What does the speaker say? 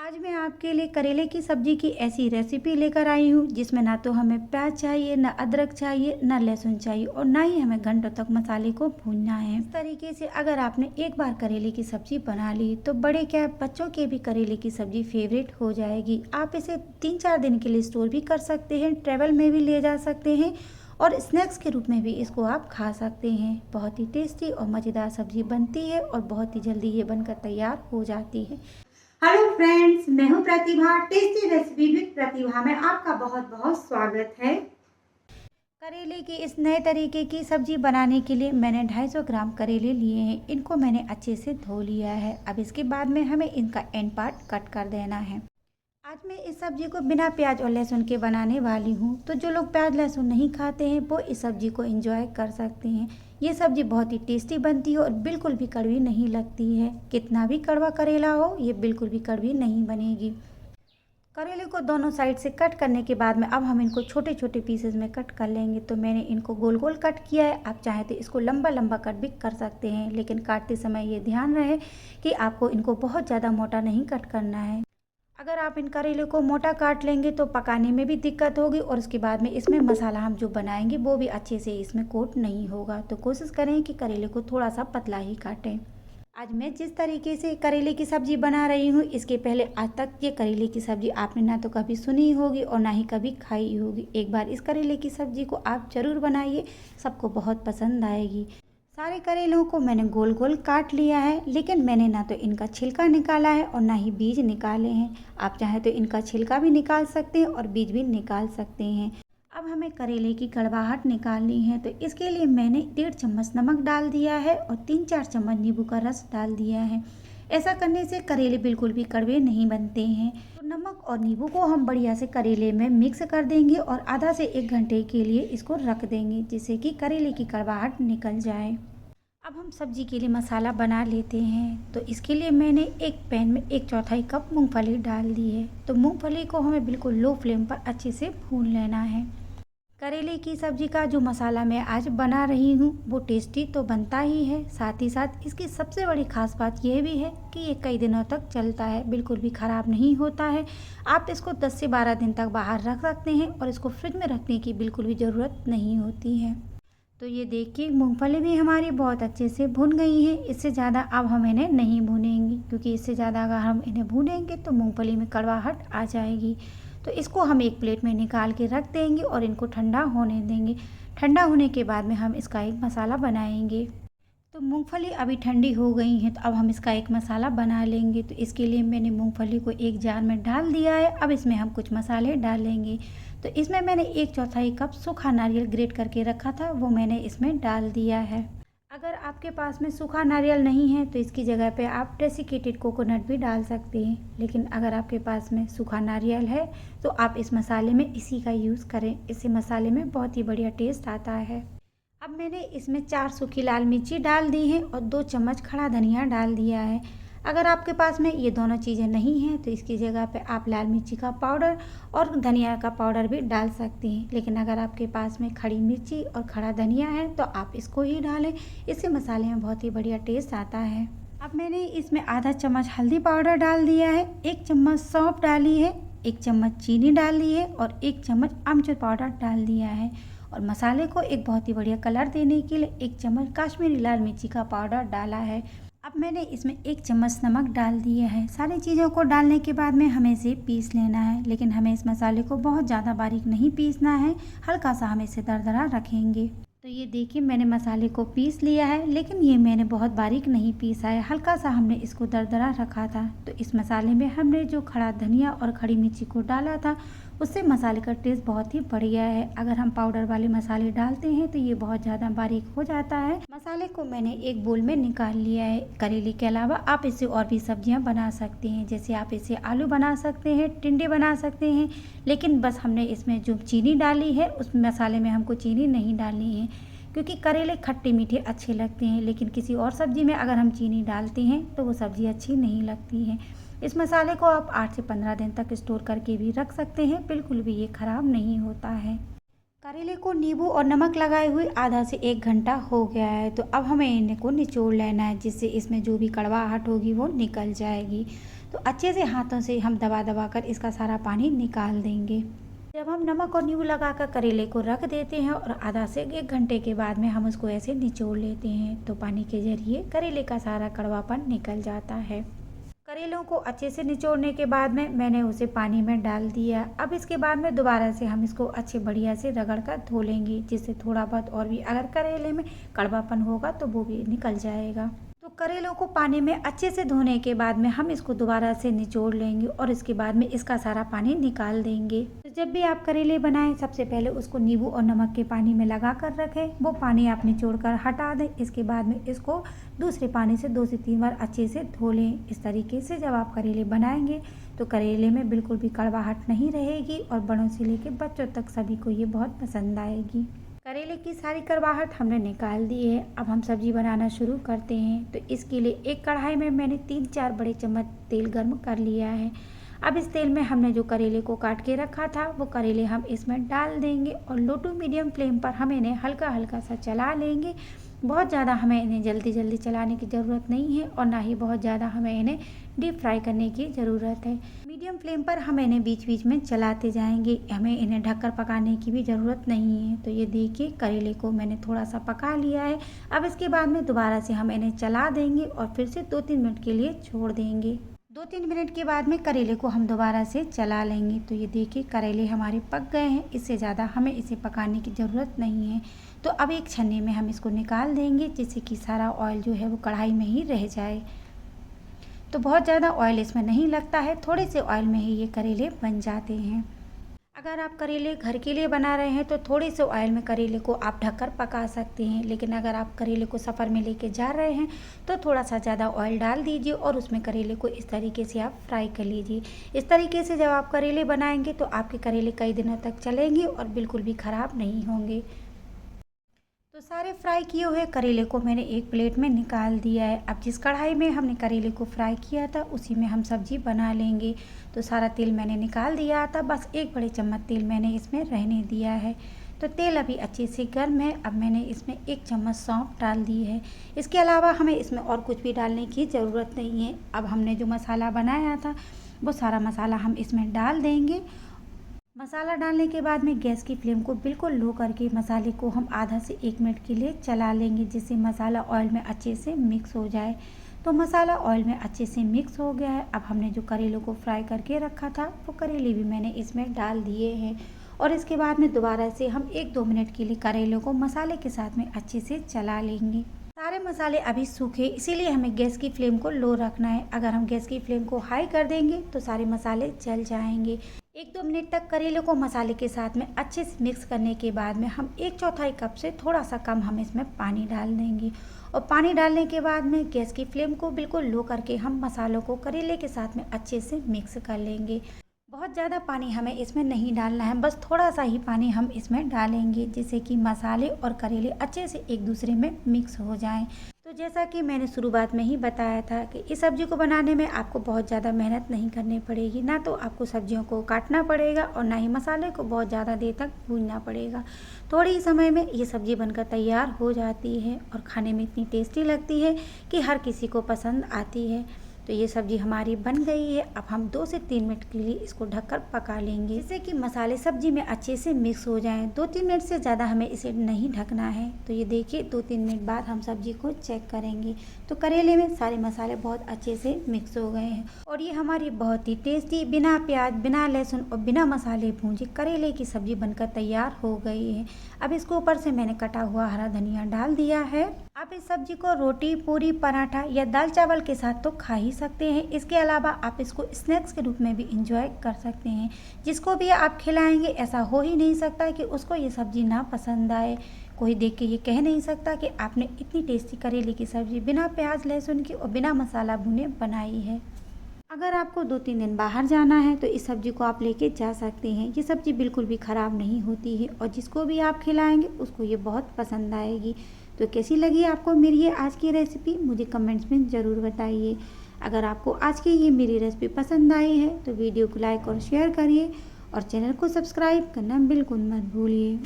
आज मैं आपके लिए करेले की सब्जी की ऐसी रेसिपी लेकर आई हूँ जिसमें ना तो हमें प्याज चाहिए, ना अदरक चाहिए, ना लहसुन चाहिए और ना ही हमें घंटों तक मसाले को भूनना है। इस तरीके से अगर आपने एक बार करेले की सब्जी बना ली तो बड़े क्या बच्चों के भी करेले की सब्जी फेवरेट हो जाएगी। आप इसे 3-4 दिन के लिए स्टोर भी कर सकते हैं, ट्रेवल में भी ले जा सकते हैं और स्नैक्स के रूप में भी इसको आप खा सकते हैं। बहुत ही टेस्टी और मज़ेदार सब्जी बनती है और बहुत ही जल्दी ये बनकर तैयार हो जाती है। हेलो फ्रेंड्स, मैं हूं प्रतिभा। टेस्टी रेसिपी विद प्रतिभा में आपका बहुत बहुत स्वागत है। करेले की इस नए तरीके की सब्जी बनाने के लिए मैंने 250 ग्राम करेले लिए हैं। इनको मैंने अच्छे से धो लिया है। अब इसके बाद में हमें इनका एंड पार्ट कट कर देना है। आज मैं इस सब्जी को बिना प्याज और लहसुन के बनाने वाली हूँ, तो जो लोग प्याज लहसुन नहीं खाते हैं वो इस सब्जी को एंजॉय कर सकते हैं। ये सब्जी बहुत ही टेस्टी बनती है और बिल्कुल भी कड़वी नहीं लगती है। कितना भी कड़वा करेला हो, ये बिल्कुल भी कड़वी नहीं बनेगी। करेले को दोनों साइड से कट करने के बाद में अब हम इनको छोटे छोटे पीसेस में कट कर लेंगे। तो मैंने इनको गोल गोल कट किया है। आप चाहें तो इसको लंबा लंबा कट भी कर सकते हैं, लेकिन काटते समय ये ध्यान रहे कि आपको इनको बहुत ज़्यादा मोटा नहीं कट करना है। अगर आप इन करेले को मोटा काट लेंगे तो पकाने में भी दिक्कत होगी और उसके बाद में इसमें मसाला हम जो बनाएंगे वो भी अच्छे से इसमें कोट नहीं होगा। तो कोशिश करें कि करेले को थोड़ा सा पतला ही काटें। आज मैं जिस तरीके से करेले की सब्ज़ी बना रही हूँ, इसके पहले आज तक ये करेले की सब्ज़ी आपने ना तो कभी सुनी होगी और ना ही कभी खाई होगी। एक बार इस करेले की सब्ज़ी को आप ज़रूर बनाइए, सबको बहुत पसंद आएगी। सारे करेलों को मैंने गोल गोल काट लिया है, लेकिन मैंने ना तो इनका छिलका निकाला है और ना ही बीज निकाले हैं। आप चाहें तो इनका छिलका भी निकाल सकते हैं और बीज भी निकाल सकते हैं। अब हमें करेले की कड़वाहट निकालनी है, तो इसके लिए मैंने 1.5 चम्मच नमक डाल दिया है और 3-4 चम्मच नींबू का रस डाल दिया है। ऐसा करने से करेले बिल्कुल भी कड़वे नहीं बनते हैं। तो नमक और नींबू को हम बढ़िया से करेले में मिक्स कर देंगे और आधा से 1 घंटे के लिए इसको रख देंगे, जिससे कि करेले की कड़वाहट निकल जाए। अब हम सब्जी के लिए मसाला बना लेते हैं। तो इसके लिए मैंने एक पैन में 1/4 कप मूंगफली डाल दी है। तो मूंगफली को हमें बिल्कुल लो फ्लेम पर अच्छे से भून लेना है। करेले की सब्जी का जो मसाला मैं आज बना रही हूँ वो टेस्टी तो बनता ही है, साथ ही साथ इसकी सबसे बड़ी खास बात यह भी है कि ये कई दिनों तक चलता है, बिल्कुल भी ख़राब नहीं होता है। आप इसको 10 से 12 दिन तक बाहर रख सकते हैं और इसको फ्रिज में रखने की बिल्कुल भी ज़रूरत नहीं होती है। तो ये देखिए मूंगफली भी हमारी बहुत अच्छे से भुन गई है। इससे ज़्यादा अब हम इन्हें नहीं भूनेंगे, क्योंकि इससे ज़्यादा अगर हम इन्हें भूनेंगे तो मूंगफली में कड़वाहट आ जाएगी। तो इसको हम एक प्लेट में निकाल के रख देंगे और इनको ठंडा होने देंगे। ठंडा होने के बाद में हम इसका एक मसाला बनाएंगे। तो मूंगफली अभी ठंडी हो गई है, तो अब हम इसका एक मसाला बना लेंगे। तो इसके लिए मैंने मूंगफली को एक जार में डाल दिया है। अब इसमें हम कुछ मसाले डालेंगे। तो इसमें मैंने 1/4 कप सूखा नारियल ग्रेट करके रखा था, वो मैंने इसमें डाल दिया है। अगर आपके पास में सूखा नारियल नहीं है तो इसकी जगह पे आप डेसिकेटेड कोकोनट भी डाल सकते हैं, लेकिन अगर आपके पास में सूखा नारियल है तो आप इस मसाले में इसी का यूज़ करें। इससे मसाले में बहुत ही बढ़िया टेस्ट आता है। अब मैंने इसमें 4 सूखी लाल मिर्ची डाल दी है और 2 चम्मच खड़ा धनिया डाल दिया है। अगर आपके पास में ये दोनों चीज़ें नहीं हैं तो इसकी जगह पे आप लाल मिर्ची का पाउडर और धनिया का पाउडर भी डाल सकते हैं, लेकिन अगर आपके पास में खड़ी मिर्ची और खड़ा धनिया है तो आप इसको ही डालें। इससे मसाले में बहुत ही बढ़िया टेस्ट आता है। अब मैंने इसमें आधा चम्मच हल्दी पाउडर डाल दिया है, 1 चम्मच सौंफ डाली है, 1 चम्मच चीनी डाली है और 1 चम्मच आमचूर पाउडर डाल दिया है। और मसाले को एक बहुत ही बढ़िया कलर देने के लिए 1 चम्मच काश्मीरी लाल मिर्ची का पाउडर डाला है। अब मैंने इसमें 1 चम्मच नमक डाल दिया है। सारी चीज़ों को डालने के बाद में हमें इसे पीस लेना है, लेकिन हमें इस मसाले को बहुत ज़्यादा बारीक नहीं पीसना है, हल्का सा हम इसे दरदरा रखेंगे। तो ये देखिए मैंने मसाले को पीस लिया है, लेकिन ये मैंने बहुत बारीक नहीं पीसा है, हल्का सा हमने इसको दरदरा रखा था। तो इस मसाले में हमने जो खड़ा धनिया और खड़ी मिर्ची को डाला था उससे मसाले का टेस्ट बहुत ही बढ़िया है। अगर हम पाउडर वाले मसाले डालते हैं तो ये बहुत ज़्यादा बारीक हो जाता है। मसाले को मैंने एक बोल में निकाल लिया है। करेले के अलावा आप इससे और भी सब्जियां बना सकते हैं, जैसे आप इससे आलू बना सकते हैं, टिंडे बना सकते हैं, लेकिन बस हमने इसमें जो चीनी डाली है उस मसाले में हमको चीनी नहीं डालनी है, क्योंकि करेले खट्टे मीठे अच्छे लगते हैं, लेकिन किसी और सब्जी में अगर हम चीनी डालते हैं तो वो सब्ज़ी अच्छी नहीं लगती है। इस मसाले को आप 8 से 15 दिन तक स्टोर करके भी रख सकते हैं, बिल्कुल भी ये ख़राब नहीं होता है। करेले को नींबू और नमक लगाए हुए आधा से 1 घंटा हो गया है। तो अब हमें इनको निचोड़ लेना है, जिससे इसमें जो भी कड़वाहट होगी वो निकल जाएगी। तो अच्छे से हाथों से हम दबा दबा कर इसका सारा पानी निकाल देंगे। जब हम नमक और नींबू लगाकर करेले को रख देते हैं और आधा से 1 घंटे के बाद में हम उसको ऐसे निचोड़ लेते हैं तो पानी के जरिए करेले का सारा कड़वापन निकल जाता है। करेलों को अच्छे से निचोड़ने के बाद में मैंने उसे पानी में डाल दिया। अब इसके बाद में दोबारा से हम इसको अच्छे बढ़िया से रगड़ कर धो लेंगे, जिससे थोड़ा बहुत और भी अगर करेले में कड़वापन होगा तो वो भी निकल जाएगा। तो करेलों को पानी में अच्छे से धोने के बाद में हम इसको दोबारा से निचोड़ लेंगे और इसके बाद में इसका सारा पानी निकाल देंगे। तो जब भी आप करेले बनाएं सबसे पहले उसको नींबू और नमक के पानी में लगा कर रखें, वो पानी आप निचोड़ कर हटा दें। इसके बाद में इसको दूसरे पानी से 2 से 3 बार अच्छे से धो लें। इस तरीके से जब आप करेले बनाएंगे तो करेले में बिल्कुल भी कड़वाहट नहीं रहेगी और बड़ों से लेकर बच्चों तक सभी को ये बहुत पसंद आएगी। करेले की सारी कड़वाहट हमने निकाल दी है। अब हम सब्जी बनाना शुरू करते हैं। तो इसके लिए एक कढ़ाई में मैंने 3-4 बड़े चम्मच तेल गर्म कर लिया है। अब इस तेल में हमने जो करेले को काट के रखा था वो करेले हम इसमें डाल देंगे और लो टू मीडियम फ्लेम पर हम इन्हें हल्का हल्का सा चला लेंगे। बहुत ज़्यादा हमें इन्हें जल्दी जल्दी चलाने की ज़रूरत नहीं है और ना ही बहुत ज़्यादा हमें इन्हें डीप फ्राई करने की ज़रूरत है। मीडियम फ्लेम पर हम इन्हें बीच बीच में चलाते जाएंगे, हमें इन्हें ढककर पकाने की भी ज़रूरत नहीं है। तो ये देखिए करेले को मैंने थोड़ा सा पका लिया है। अब इसके बाद में दोबारा से हम इन्हें चला देंगे और फिर से 2-3 मिनट के लिए छोड़ देंगे। 2-3 मिनट के बाद में करेले को हम दोबारा से चला लेंगे। तो ये देखिए करेले हमारे पक गए हैं, इससे ज़्यादा हमें इसे पकाने की ज़रूरत नहीं है। तो अब एक छन्नी में हम इसको निकाल देंगे, जिससे कि सारा ऑयल जो है वो कढ़ाई में ही रह जाए। तो बहुत ज़्यादा ऑयल इसमें नहीं लगता है, थोड़े से ऑयल में ही ये करेले बन जाते हैं। अगर आप करेले घर के लिए बना रहे हैं तो थोड़े से ऑयल में करेले को आप ढककर पका सकते हैं, लेकिन अगर आप करेले को सफ़र में लेके जा रहे हैं तो थोड़ा सा ज़्यादा ऑयल डाल दीजिए और उसमें करेले को इस तरीके से आप फ्राई कर लीजिए। इस तरीके से जब आप करेले बनाएंगे तो आपके करेले कई दिनों तक चलेंगे और बिल्कुल भी ख़राब नहीं होंगे। तो सारे फ्राई किए हुए करेले को मैंने एक प्लेट में निकाल दिया है। अब जिस कढ़ाई में हमने करेले को फ्राई किया था उसी में हम सब्जी बना लेंगे। तो सारा तेल मैंने निकाल दिया था, बस 1 बड़े चम्मच तेल मैंने इसमें रहने दिया है। तो तेल अभी अच्छे से गर्म है। अब मैंने इसमें 1 चम्मच सौंफ डाल दी है। इसके अलावा हमें इसमें और कुछ भी डालने की ज़रूरत नहीं है। अब हमने जो मसाला बनाया था वो सारा मसाला हम इसमें डाल देंगे। मसाला डालने के बाद में गैस की फ्लेम को बिल्कुल लो करके मसाले को हम आधा से 1 मिनट के लिए चला लेंगे, जिससे मसाला ऑयल में अच्छे से मिक्स हो जाए। तो मसाला ऑयल में अच्छे से मिक्स हो गया है। अब हमने जो करेलों को फ्राई करके रखा था वो करेले भी मैंने इसमें डाल दिए हैं और इसके बाद में दोबारा से हम 1-2 मिनट के लिए करेलों को मसाले के साथ में अच्छे से चला लेंगे। सारे मसाले अभी सूखे, इसीलिए हमें गैस की फ्लेम को लो रखना है। अगर हम गैस की फ्लेम को हाई कर देंगे तो सारे मसाले जल जाएंगे। 1-2 मिनट तक करेले को मसाले के साथ में अच्छे से मिक्स करने के बाद में हम 1/4 कप से थोड़ा सा कम हम इसमें पानी डाल देंगे और पानी डालने के बाद में गैस की फ्लेम को बिल्कुल लो करके हम मसालों को करेले के साथ में अच्छे से मिक्स कर लेंगे। बहुत ज़्यादा पानी हमें इसमें नहीं डालना है, बस थोड़ा सा ही पानी हम इसमें डालेंगे, जिससे कि मसाले और करेले अच्छे से एक दूसरे में मिक्स हो जाएं। तो जैसा कि मैंने शुरुआत में ही बताया था कि इस सब्ज़ी को बनाने में आपको बहुत ज़्यादा मेहनत नहीं करनी पड़ेगी, ना तो आपको सब्जियों को काटना पड़ेगा और ना ही मसाले को बहुत ज़्यादा देर तक भूनना पड़ेगा। थोड़े ही समय में ये सब्ज़ी बनकर तैयार हो जाती है और खाने में इतनी टेस्टी लगती है कि हर किसी को पसंद आती है। तो ये सब्ज़ी हमारी बन गई है। अब हम 2 से 3 मिनट के लिए इसको ढककर पका लेंगे, जिससे कि मसाले सब्ज़ी में अच्छे से मिक्स हो जाएं। 2-3 मिनट से ज़्यादा हमें इसे नहीं ढकना है। तो ये देखिए 2-3 मिनट बाद हम सब्ज़ी को चेक करेंगे तो करेले में सारे मसाले बहुत अच्छे से मिक्स हो गए हैं और ये हमारी बहुत ही टेस्टी बिना प्याज, बिना लहसुन और बिना मसाले भूंजे करेले की सब्ज़ी बनकर तैयार हो गई है। अब इसको ऊपर से मैंने कटा हुआ हरा धनिया डाल दिया है। आप इस सब्जी को रोटी, पूरी, पराठा या दाल चावल के साथ तो खा ही सकते हैं। इसके अलावा आप इसको स्नैक्स के रूप में भी इंजॉय कर सकते हैं। जिसको भी आप खिलाएंगे ऐसा हो ही नहीं सकता कि उसको ये सब्जी ना पसंद आए। कोई देख के ये कह नहीं सकता कि आपने इतनी टेस्टी करेले की सब्जी बिना प्याज लहसुन की और बिना मसाला भुने बनाई है। अगर आपको 2-3 दिन बाहर जाना है तो इस सब्ज़ी को आप लेके जा सकते हैं। ये सब्ज़ी बिल्कुल भी ख़राब नहीं होती है और जिसको भी आप खिलाएंगे उसको ये बहुत पसंद आएगी। तो कैसी लगी आपको मेरी ये आज की रेसिपी, मुझे कमेंट्स में ज़रूर बताइए। अगर आपको आज की ये मेरी रेसिपी पसंद आई है तो वीडियो को लाइक और शेयर करिए और चैनल को सब्सक्राइब करना बिल्कुल मत भूलिए।